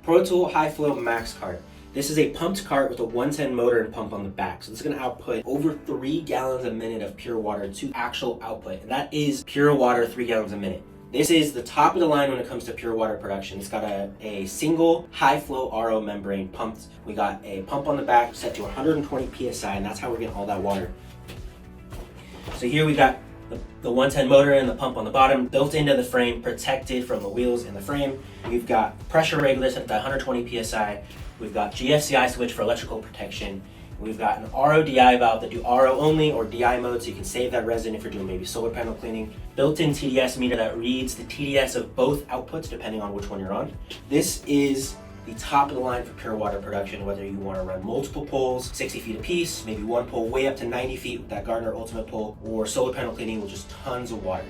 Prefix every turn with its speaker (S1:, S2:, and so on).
S1: ProTool High Flow Max cart. This is a pumped cart with a 110 motor and pump on the back. So this is going to output over 3 gallons a minute of pure water to actual output. And that is pure water, 3 gallons a minute. This is the top of the line when it comes to pure water production. It's got a single high flow RO membrane pumped. We got a pump on the back set to 120 PSI, and that's how we're getting all that water. So here we got the 110 motor and the pump on the bottom, built into the frame, protected from the wheels in the frame. We've got pressure regulators at 120 PSI. We've got GFCI switch for electrical protection. We've got an RO-DI valve that do RO only or DI mode, so you can save that resin if you're doing maybe solar panel cleaning. Built-in TDS meter that reads the TDS of both outputs depending on which one you're on. This is the top of the line for pure water production, whether you want to run multiple poles, 60 feet apiece, maybe one pole way up to 90 feet with that Gardner Ultimate pole, or solar panel cleaning with just tons of water.